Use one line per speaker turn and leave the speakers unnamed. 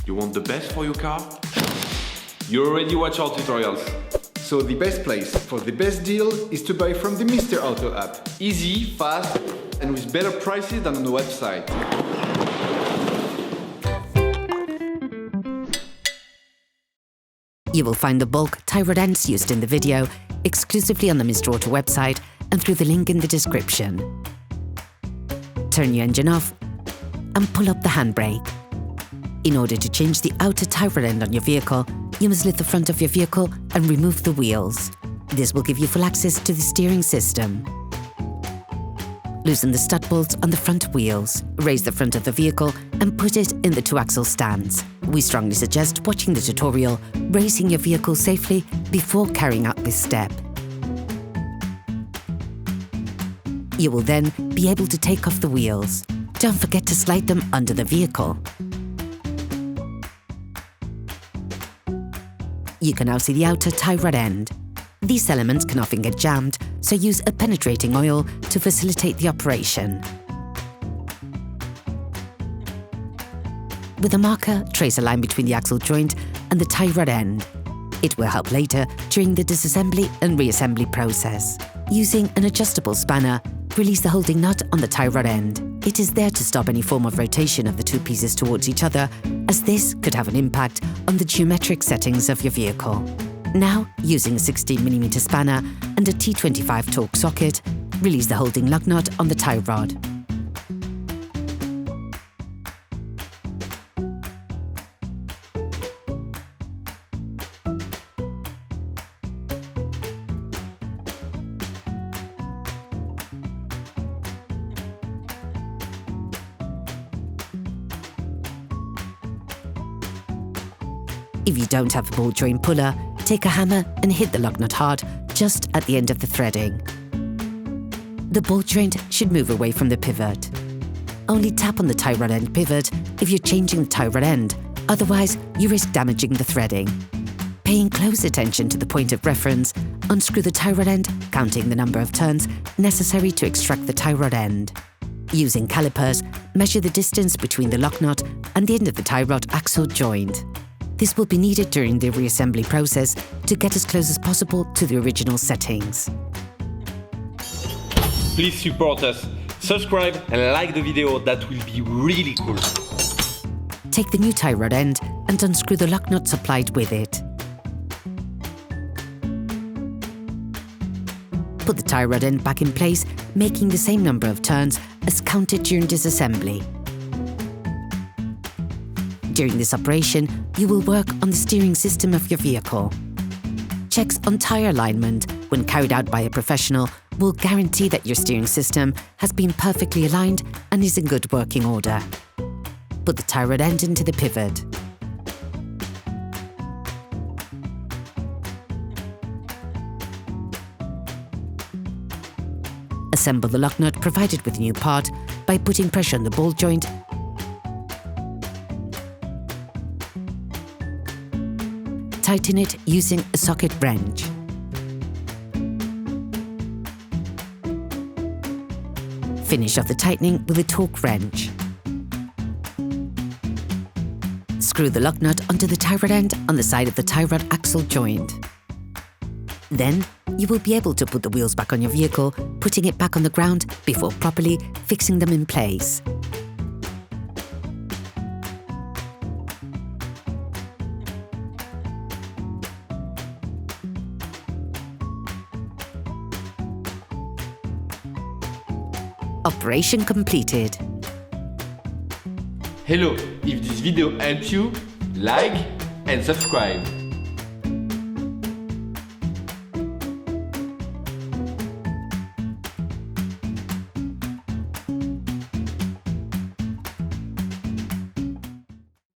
You want the best for your car? You already watch our tutorials.
So the best place for the best deal is to buy from the Mr. Auto app. Easy, fast, and with better prices than on the website.
You will find the bulk tie rod ends used in the video exclusively on the Mr. Auto website and through the link in the description. Turn your engine off and pull up the handbrake. In order to change the outer tie rod end on your vehicle, you must lift the front of your vehicle and remove the wheels. This will give you full access to the steering system. Loosen the stud bolts on the front wheels, raise the front of the vehicle and put it in the 2-axle stands. We strongly suggest watching the tutorial, raising your vehicle safely before carrying out this step. You will then be able to take off the wheels. Don't forget to slide them under the vehicle. You can now see the outer tie rod end. These elements can often get jammed, so use a penetrating oil to facilitate the operation. With a marker, trace a line between the axle joint and the tie rod end. It will help later during the disassembly and reassembly process. Using an adjustable spanner, release the holding nut on the tie rod end. It is there to stop any form of rotation of the two pieces towards each other, as this could have an impact on the geometric settings of your vehicle. Now, using a 16mm spanner and a T25 Torx socket, release the holding lug nut on the tie rod. If you don't have a ball joint puller, take a hammer and hit the lug nut hard just at the end of the threading. The ball joint should move away from the pivot. Only tap on the tie rod end pivot if you're changing the tie rod end, otherwise you risk damaging the threading. Paying close attention to the point of reference, unscrew the tie rod end, counting the number of turns necessary to extract the tie rod end. Using calipers, measure the distance between the lug nut and the end of the tie rod axle joint. This will be needed during the reassembly process to get as close as possible to the original settings.
Please support us. Subscribe and like the video, that will be really cool.
Take the new tie rod end and unscrew the lug nut supplied with it. Put the tie rod end back in place, making the same number of turns as counted during disassembly. During this operation, you will work on the steering system of your vehicle. Checks on tyre alignment, when carried out by a professional, will guarantee that your steering system has been perfectly aligned and is in good working order. Put the tie rod end into the pivot. Assemble the lug nut provided with a new part by putting pressure on the ball joint tighten it using a socket wrench. Finish off the tightening with a torque wrench. Screw the lug nut onto the tie rod end on the side of the tie rod axle joint. Then, you will be able to put the wheels back on your vehicle, putting it back on the ground before properly fixing them in place. Operation completed.
Hello, if this video helps you, like and subscribe.